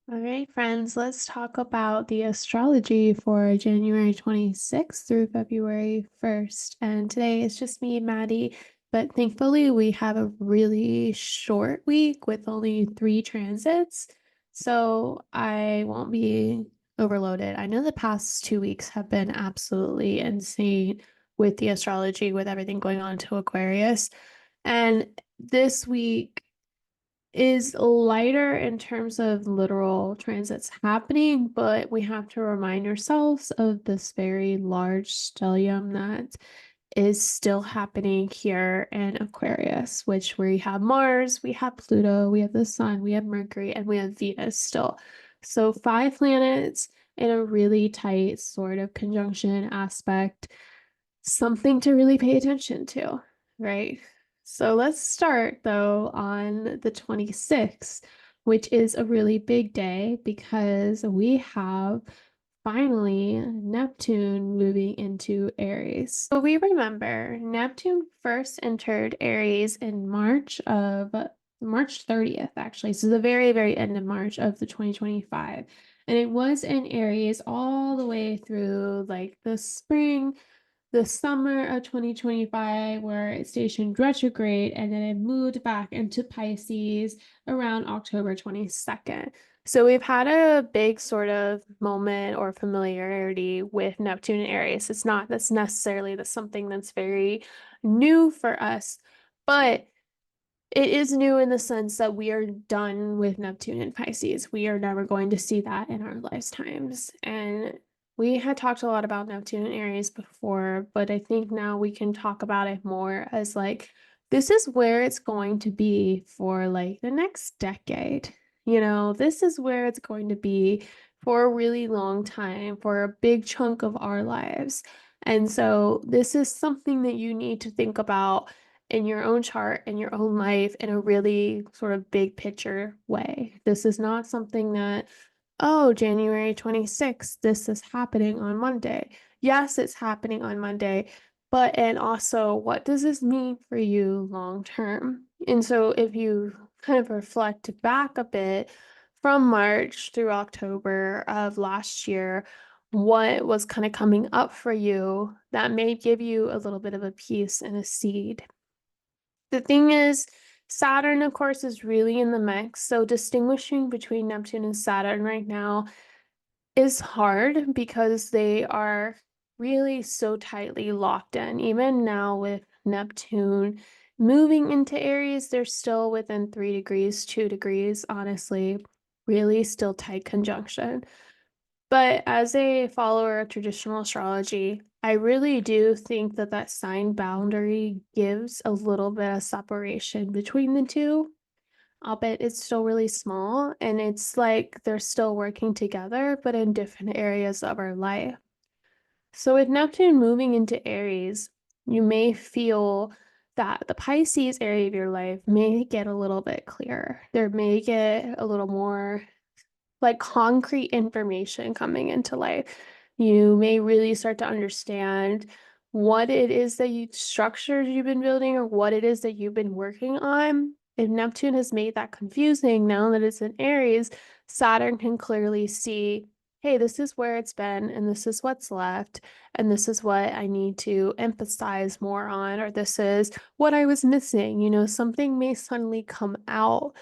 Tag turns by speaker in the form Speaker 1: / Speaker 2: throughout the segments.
Speaker 1: All right, friends, let's talk about the astrology for January 26th through February 1st. And today it's just me, Maddie, but thankfully we have a really short week with only 3 transits. So I won't be overloaded. I know the past 2 weeks have been absolutely insane with the astrology, with everything going on to Aquarius. And this week, is lighter in terms of literal transits happening, but we have to remind ourselves of this very large stellium that is still happening here in Aquarius, which we have Mars, we have Pluto, we have the Sun, we have Mercury, and we have Venus still. So 5 planets in a really tight sort of conjunction aspect, something to really pay attention to, right? So let's start though on the 26th, which is a really big day because we have finally Neptune moving into Aries. So we remember Neptune first entered Aries in March 30th, actually. So the very, very end of March of the 2025. And it was in Aries all the way through like the summer of 2025, where it stationed retrograde, and then it moved back into Pisces around October 22nd. So we've had a big sort of moment or familiarity with Neptune and Aries. It's not that's necessarily something that's very new for us, but it is new in the sense that we are done with Neptune and Pisces. We are never going to see that in our lifetimes. And we had talked a lot about Neptune and Aries before, but I think now we can talk about it more as like, this is where it's going to be for like the next decade. This is where it's going to be for a really long time, for a big chunk of our lives. And so this is something that you need to think about in your own chart, in your own life, in a really sort of big picture way. This is not something that, oh, January 26th, this is happening on Monday. Yes, it's happening on Monday, and also, what does this mean for you long term? And so, if you kind of reflect back a bit from March through October of last year, what was kind of coming up for you that may give you a little bit of a piece and a seed. The thing is, Saturn, of course, is really in the mix. So distinguishing between Neptune and Saturn right now is hard because they are really so tightly locked in. Even now with Neptune moving into Aries, they're still within 3 degrees, 2 degrees, honestly, really still tight conjunction. But as a follower of traditional astrology, I really do think that sign boundary gives a little bit of separation between the two, albeit it's still really small and it's like they're still working together, but in different areas of our life. So with Neptune moving into Aries, you may feel that the Pisces area of your life may get a little bit clearer. There may get a little more like concrete information coming into life. You may really start to understand what it is that structures you've been building or what it is that you've been working on. If Neptune has made that confusing, now that it's in Aries, Saturn can clearly see, hey, this is where it's been, and this is what's left, and this is what I need to emphasize more on, or this is what I was missing. Something may suddenly come out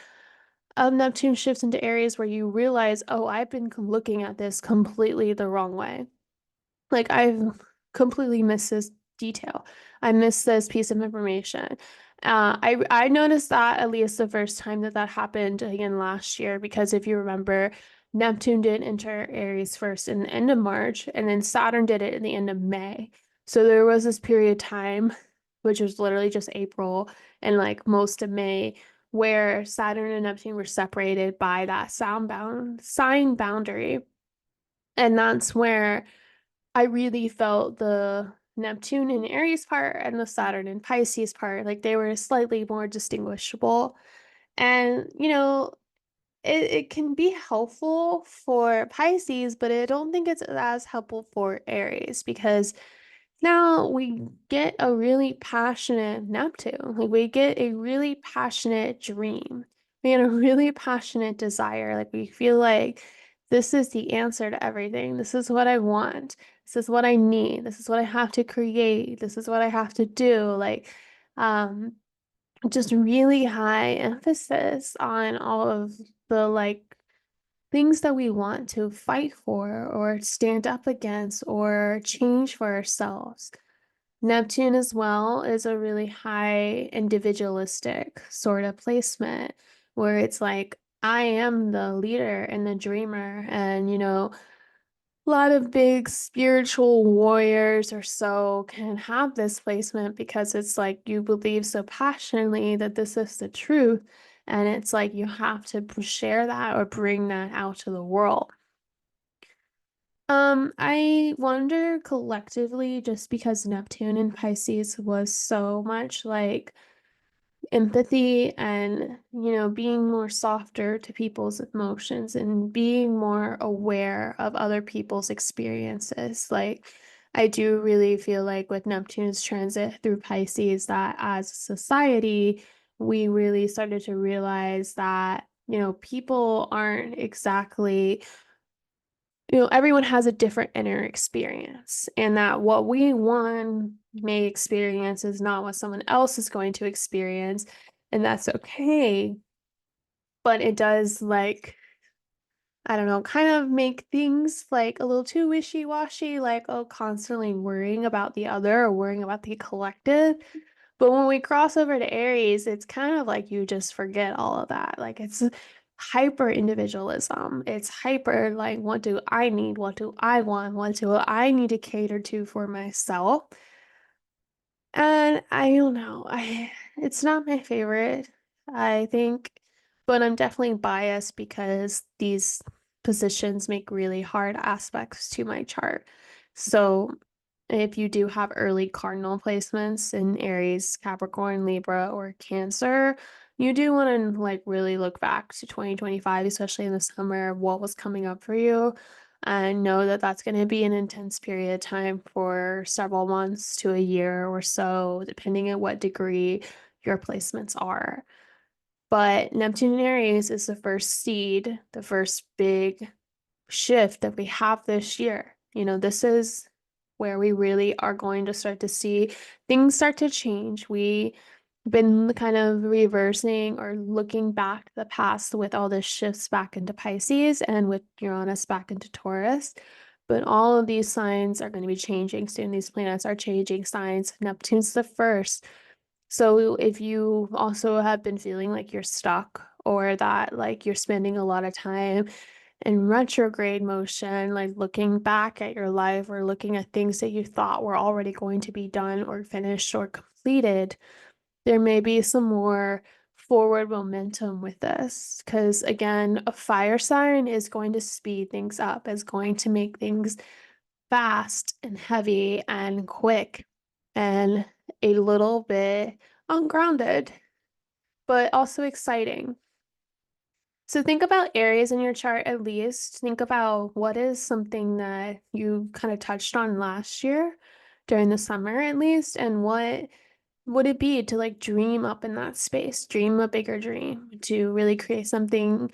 Speaker 1: Neptune shifts into areas where you realize, oh, I've been looking at this completely the wrong way. Like I've completely missed this detail. I missed this piece of information. I noticed that at least the first time that happened again last year, because if you remember, Neptune did enter Aries first in the end of March, and then Saturn did it in the end of May. So there was this period of time, which was literally just April and like most of May, where Saturn and Neptune were separated by that sign boundary. And that's where I really felt the Neptune and Aries part and the Saturn and Pisces part, like they were slightly more distinguishable. And, it can be helpful for Pisces, but I don't think it's as helpful for Aries because now we get a really passionate Neptune. Like we get a really passionate dream. we had a really passionate desire. Like we feel like this is the answer to everything. This is what I want. This is what I need. This is what I have to create. This is what I have to do. Um, just really high emphasis on all of the things that we want to fight for or stand up against or change for ourselves. Neptune as well is a really high individualistic sort of placement where it's like, I am the leader and the dreamer. And, a lot of big spiritual warriors or so can have this placement because it's like you believe so passionately that this is the truth. And it's like you have to share that or bring that out to the world. I wonder collectively, just because Neptune in Pisces was so much like empathy and, being more softer to people's emotions and being more aware of other people's experiences. Like, I do really feel like with Neptune's transit through Pisces, that as a society, we really started to realize that, people aren't exactly everyone has a different inner experience, and that what we one may experience is not what someone else is going to experience, and that's okay. But it does, I don't know, kind of make things like a little too wishy-washy, like, oh, constantly worrying about the other or worrying about the collective. But when we cross over to Aries, it's kind of like you just forget all of that. Like it's hyper individualism. It's hyper like, what do I need? What do I want? What do I need to cater to for myself? And I don't know. It's not my favorite, I think, but I'm definitely biased because these positions make really hard aspects to my chart. So if you do have early cardinal placements in Aries, Capricorn, Libra, or Cancer, you do want to really look back to 2025, especially in the summer, what was coming up for you, and know that that's going to be an intense period of time for several months to a year or so, depending on what degree your placements are. But Neptune in Aries is the first seed, the first big shift that we have this year. This is where we really are going to start to see things start to change. We've been kind of reversing or looking back to the past with all the shifts back into Pisces and with Uranus back into Taurus. But all of these signs are going to be changing soon. These planets are changing signs. Neptune's the first. So if you also have been feeling like you're stuck or that you're spending a lot of time in retrograde motion, like looking back at your life or looking at things that you thought were already going to be done or finished or completed, there may be some more forward momentum with this. Because again, a fire sign is going to speed things up, is going to make things fast and heavy and quick and a little bit ungrounded, but also exciting. So think about areas in your chart at least. Think about what is something that you kind of touched on last year during the summer at least, and what would it be to dream up in that space, dream a bigger dream, to really create something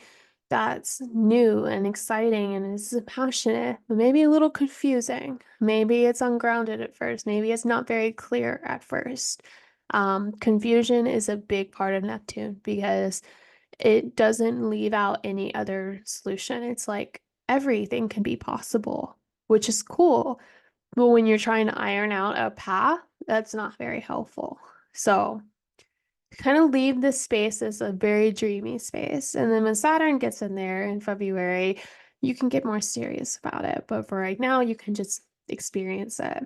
Speaker 1: that's new and exciting and is passionate, but maybe a little confusing. Maybe it's ungrounded at first. Maybe it's not very clear at first. Confusion is a big part of Neptune because it doesn't leave out any other solution. It's like everything can be possible, which is cool. But when you're trying to iron out a path, that's not very helpful. So kind of leave this space as a very dreamy space. And then when Saturn gets in there in February, you can get more serious about it. But for right now, you can just experience it.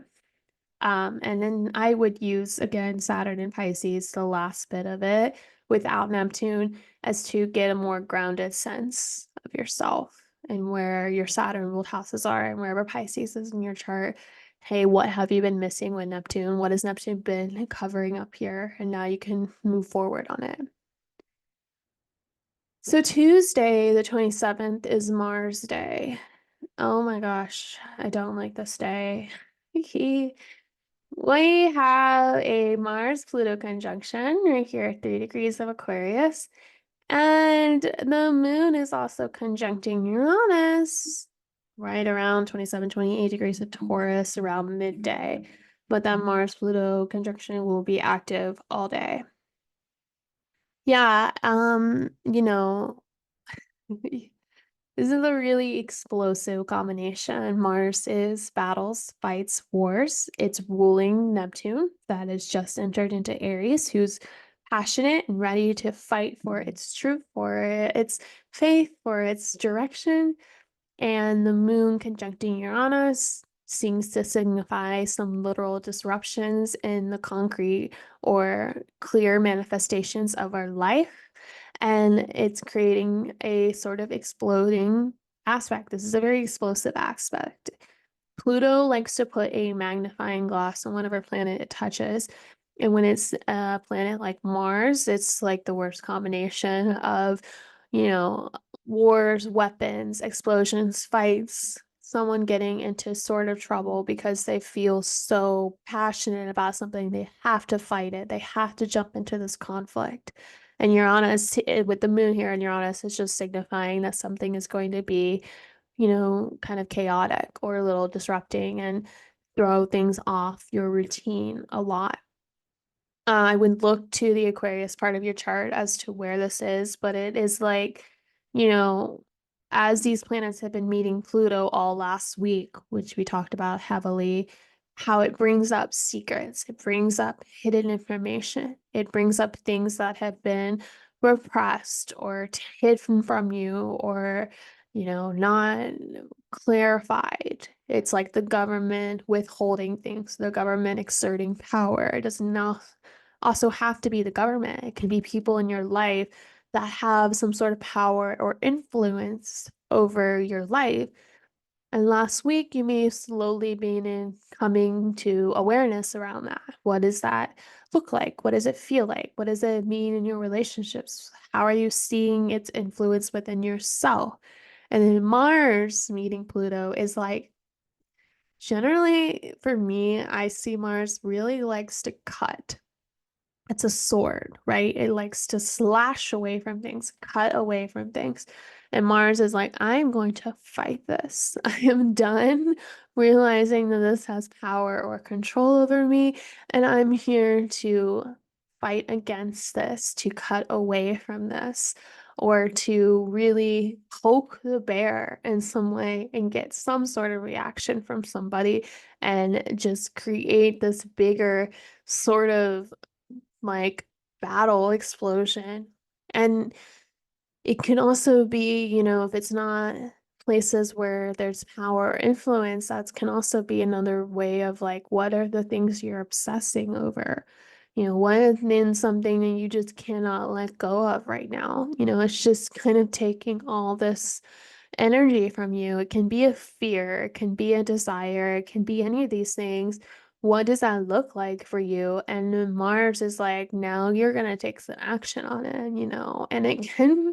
Speaker 1: And then I would use again Saturn and Pisces, the last bit of it, without Neptune, as to get a more grounded sense of yourself and where your Saturn ruled houses are and wherever Pisces is in your chart. Hey, what have you been missing with Neptune? What has Neptune been covering up here? And now you can move forward on it. So Tuesday, the 27th, is Mars Day. Oh my gosh, I don't like this day. We have a Mars-Pluto conjunction right here at 3 degrees of Aquarius. And the moon is also conjuncting Uranus right around 27, 28 degrees of Taurus around midday. But that Mars-Pluto conjunction will be active all day. Yeah, this is a really explosive combination. Mars is battles, fights, wars. It's ruling Neptune that has just entered into Aries, who's passionate and ready to fight for its truth, for its faith, for its direction. And the moon conjuncting Uranus seems to signify some literal disruptions in the concrete or clear manifestations of our life. And it's creating a sort of exploding aspect. This is a very explosive aspect. Pluto likes to put a magnifying glass on whatever planet it touches. And when it's a planet like Mars, it's like the worst combination of, you know, wars, weapons, explosions, fights, someone getting into sort of trouble because they feel so passionate about something. They have to fight it, they have to jump into this conflict. And Uranus, with the moon here in Uranus, is just signifying that something is going to be kind of chaotic or a little disrupting and throw things off your routine a lot. I would look to the Aquarius part of your chart as to where this is, but it is like, you know, as these planets have been meeting Pluto all last week, which we talked about heavily, how it brings up secrets, it brings up hidden information, it brings up things that have been repressed or hidden from you or, not clarified. It's like the government withholding things, the government exerting power. It does not also have to be the government. It can be people in your life that have some sort of power or influence over your life. And last week, you may have slowly been coming to awareness around that. What does that look like? What does it feel like? What does it mean in your relationships? How are you seeing its influence within yourself? And then Mars meeting Pluto is like, generally for me, I see Mars really likes to cut. It's a sword, right? It likes to slash away from things, cut away from things. And Mars is like, I'm going to fight this. I am done realizing that this has power or control over me. And I'm here to fight against this, to cut away from this, or to really poke the bear in some way and get some sort of reaction from somebody and just create this bigger sort of like battle explosion. And it can also be, if it's not places where there's power or influence, that can also be another way of like, what are the things you're obsessing over? What is something that you just cannot let go of right now? It's just kind of taking all this energy from you. It can be a fear, it can be a desire, it can be any of these things. What does that look like for you? And then Mars is like, now you're gonna take some action on it, and it can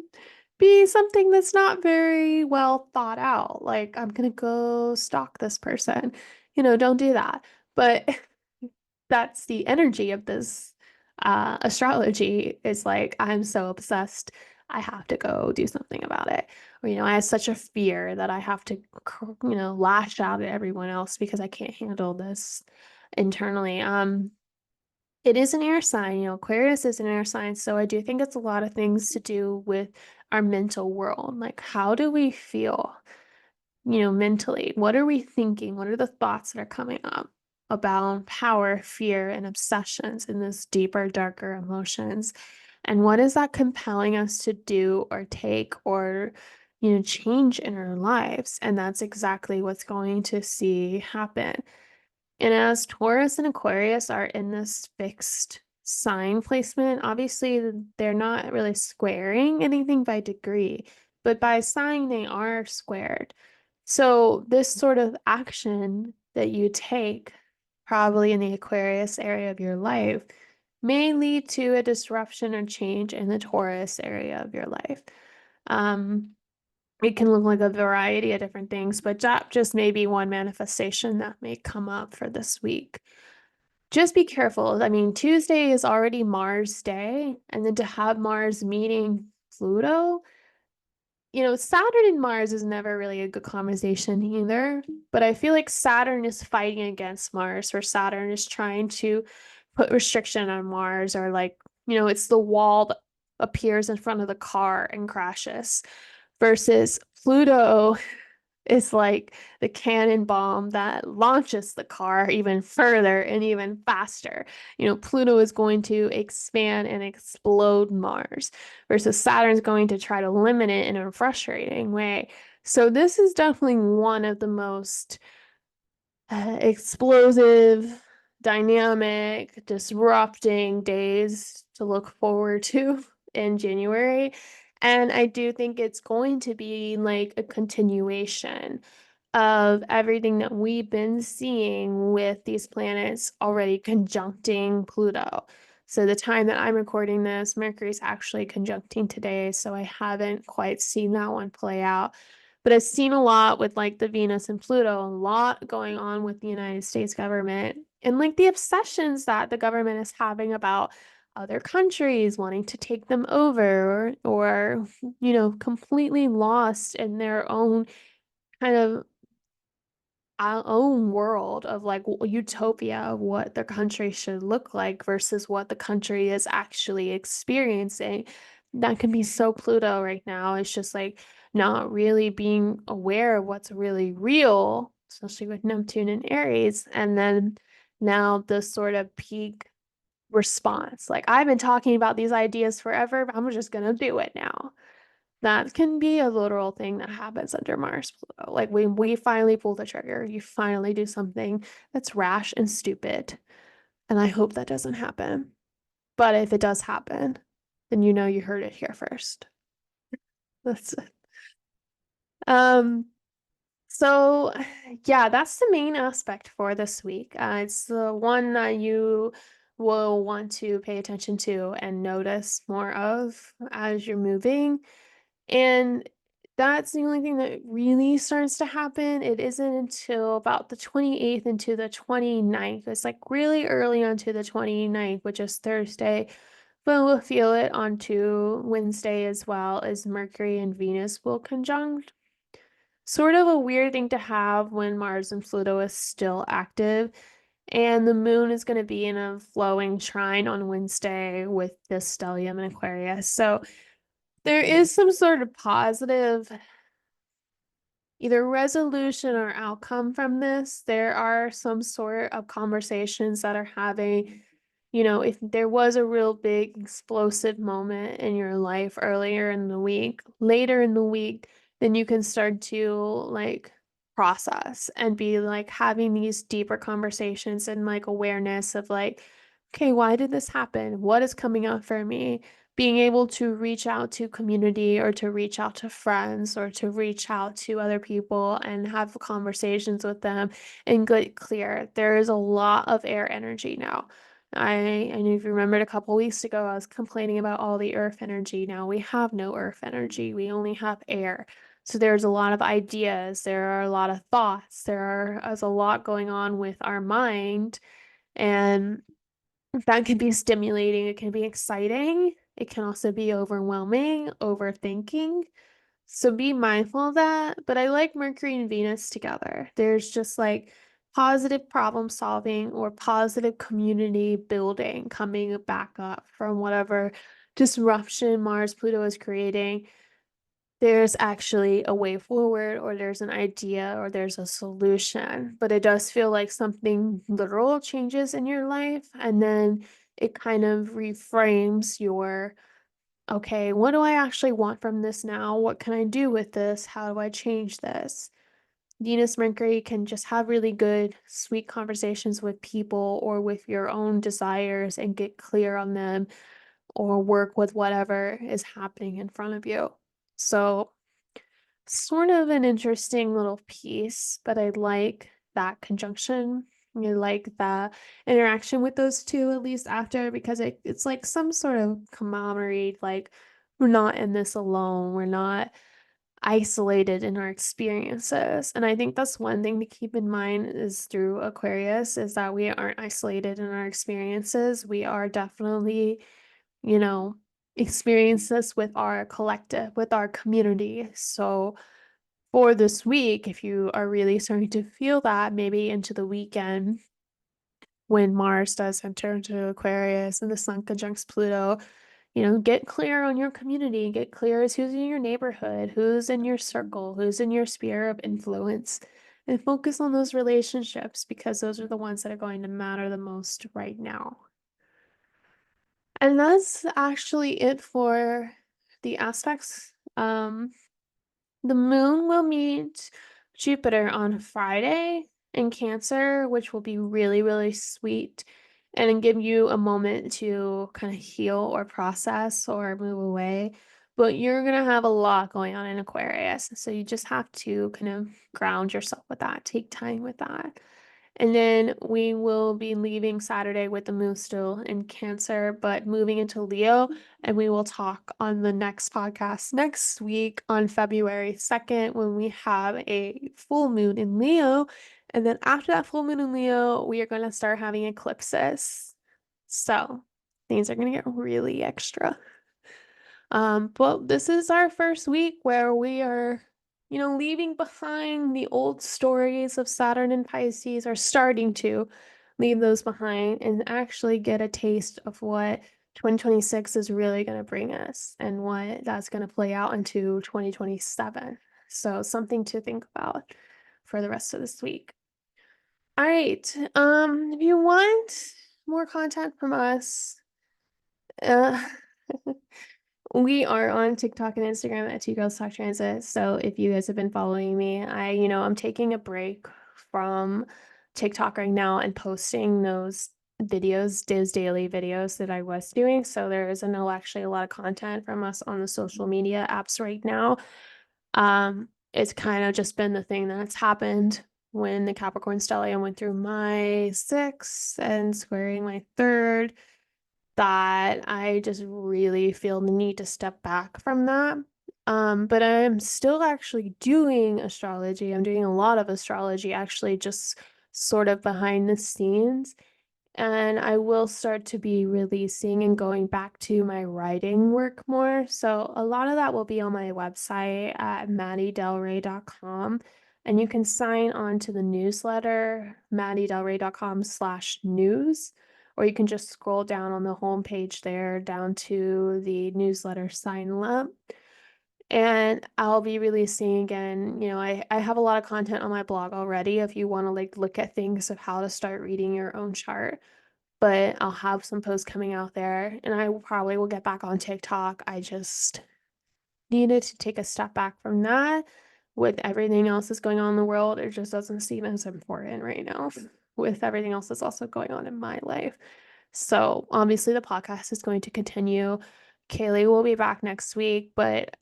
Speaker 1: be something that's not very well thought out. Like, I'm gonna go stalk this person. Don't do that. But that's the energy of this astrology is like, I'm so obsessed, I have to go do something about it. Or, I have such a fear that I have to, lash out at everyone else because I can't handle this internally. It is an air sign, Aquarius is an air sign, so I do think it's a lot of things to do with our mental world. Like, how do we feel? Mentally, what are we thinking? What are the thoughts that are coming up about power, fear, and obsessions in this deeper, darker emotions? And what is that compelling us to do or take or, change in our lives? And that's exactly what's going to see happen. And as Taurus and Aquarius are in this fixed sign placement, obviously they're not really squaring anything by degree, but by sign they are squared. So this sort of action that you take, probably in the Aquarius area of your life, may lead to a disruption or change in the Taurus area of your life. Um, it can look like a variety of different things, but that just may be one manifestation that may come up for this week. Just be careful. I mean, Tuesday is already Mars Day, and then to have Mars meeting Pluto. Saturn and Mars is never really a good conversation either, but I feel like Saturn is fighting against Mars, where Saturn is trying to put restriction on Mars, or like, it's the wall that appears in front of the car and crashes, versus Pluto is like the cannon bomb that launches the car even further and even faster. Pluto is going to expand and explode Mars, versus Saturn's going to try to limit it in a frustrating way. So this is definitely one of the most explosive, dynamic, disrupting days to look forward to in January. And I do think it's going to be like a continuation of everything that we've been seeing with these planets already conjuncting Pluto. So the time that I'm recording this, Mercury's actually conjuncting today, so I haven't quite seen that one play out. But I've seen a lot with like the Venus and Pluto, a lot going on with the United States government, and like the obsessions that the government is having about other countries wanting to take them over, or completely lost in their own kind of our own world of like utopia of what the country should look like versus what the country is actually experiencing. That can be so Pluto right now. It's just like not really being aware of what's really real, especially with Neptune and Aries. And then now the sort of peak response. Like, I've been talking about these ideas forever, but I'm just gonna do it now. That can be a literal thing that happens under Mars Pluto. Like, when we finally pull the trigger, you finally do something that's rash and stupid. And I hope that doesn't happen. But if it does happen, then you heard it here first. That's it. Um, so yeah, that's the main aspect for this week. It's the one that you will want to pay attention to and notice more of as you're moving. And that's the only thing that really starts to happen. It isn't until about the 28th into the 29th. It's like really early onto the 29th, which is Thursday. But we'll feel it onto Wednesday as well, as Mercury and Venus will conjunct. Sort of a weird thing to have when Mars and Pluto is still active. And the moon is going to be in a flowing trine on Wednesday with the stellium in Aquarius. So there is some sort of positive either resolution or outcome from this. There are some sort of conversations that are having, if there was a real big explosive moment in your life earlier in the week, later in the week, then you can start to like process and be like having these deeper conversations and like awareness of like, okay, why did this happen? What is coming up for me? Being able to reach out to community, or to reach out to friends, or to reach out to other people and have conversations with them and get clear. There is a lot of air energy now. I know if you remembered a couple weeks ago, I was complaining about all the earth energy. Now we have no earth energy. We only have air. So there's a lot of ideas. There are a lot of thoughts. There's a lot going on with our mind. And that can be stimulating, it can be exciting, it can also be overwhelming, overthinking. So be mindful of that. But I like Mercury and Venus together. There's just like positive problem solving or positive community building coming back up from whatever disruption Mars Pluto is creating. There's actually a way forward, or there's an idea, or there's a solution, but it does feel like something literal changes in your life, and then it kind of reframes your, okay, what do I actually want from this now? What can I do with this? How do I change this? Venus Mercury can just have really good, sweet conversations with people or with your own desires and get clear on them, or work with whatever is happening in front of you. So sort of an interesting little piece, but I like that conjunction. I like the interaction with those two, at least after, because it's like some sort of commemorate, like, we're not in this alone. We're not isolated in our experiences. And I think that's one thing to keep in mind is through Aquarius is that we aren't isolated in our experiences. We are definitely, you know, experience this with our collective, with our community. So for this week, if you are really starting to feel that, maybe into the weekend when Mars does enter into Aquarius and the sun conjuncts Pluto, get clear on your community, get clear as who's in your neighborhood, who's in your circle, who's in your sphere of influence, and focus on those relationships because those are the ones that are going to matter the most right now. And that's actually it for the aspects. The moon will meet Jupiter on Friday in Cancer, which will be really, really sweet and give you a moment to kind of heal or process or move away. But you're going to have a lot going on in Aquarius. So you just have to kind of ground yourself with that, take time with that. And then we will be leaving Saturday with the moon still in Cancer, but moving into Leo. And we will talk on the next podcast next week on February 2nd when we have a full moon in Leo. And then after that full moon in Leo, we are going to start having eclipses. So things are going to get really extra. But this is our first week where we are, leaving behind the old stories of Saturn and Pisces, or starting to leave those behind and actually get a taste of what 2026 is really going to bring us and what that's going to play out into 2027. So something to think about for the rest of this week. All right. If you want more content from us, uh, we are on TikTok and Instagram at Two Girls Talk Transit. So if you guys have been following me, I'm taking a break from TikTok right now and posting those videos, those daily videos that I was doing. So there isn't actually a lot of content from us on the social media apps right now. It's kind of just been the thing that's happened when the Capricorn stellium went through my sixth and squaring my third, that I just really feel the need to step back from that. But I'm still actually doing astrology. I'm doing a lot of astrology, actually, just sort of behind the scenes. And I will start to be releasing and going back to my writing work more. So a lot of that will be on my website at maddiedelray.com. And you can sign on to the newsletter, maddiedelray.com/news, or you can just scroll down on the homepage there down to the newsletter sign up. And I'll be releasing again, I have a lot of content on my blog already if you want to look at things of how to start reading your own chart. But I'll have some posts coming out there, and I probably will get back on TikTok. I just needed to take a step back from that. With everything else that's going on in the world, it just doesn't seem as important right now with everything else that's also going on in my life. So obviously the podcast is going to continue. Kaleigh will be back next week, but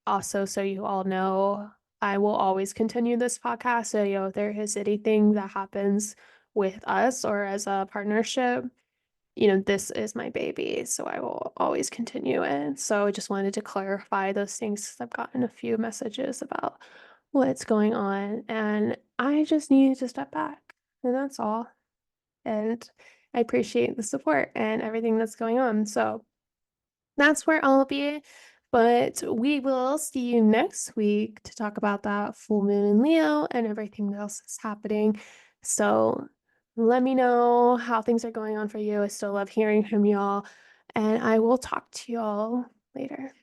Speaker 1: also so you all know, I will always continue this podcast. So, if there is anything that happens with us or as a partnership, this is my baby, so I will always continue it. So I just wanted to clarify those things 'cause I've gotten a few messages about what's going on, and I just needed to step back, and that's all. And I appreciate the support and everything that's going on. So that's where I'll be. But we will see you next week to talk about that full moon in Leo and everything else that's happening. So let me know how things are going on for you. I still love hearing from y'all, and I will talk to y'all later.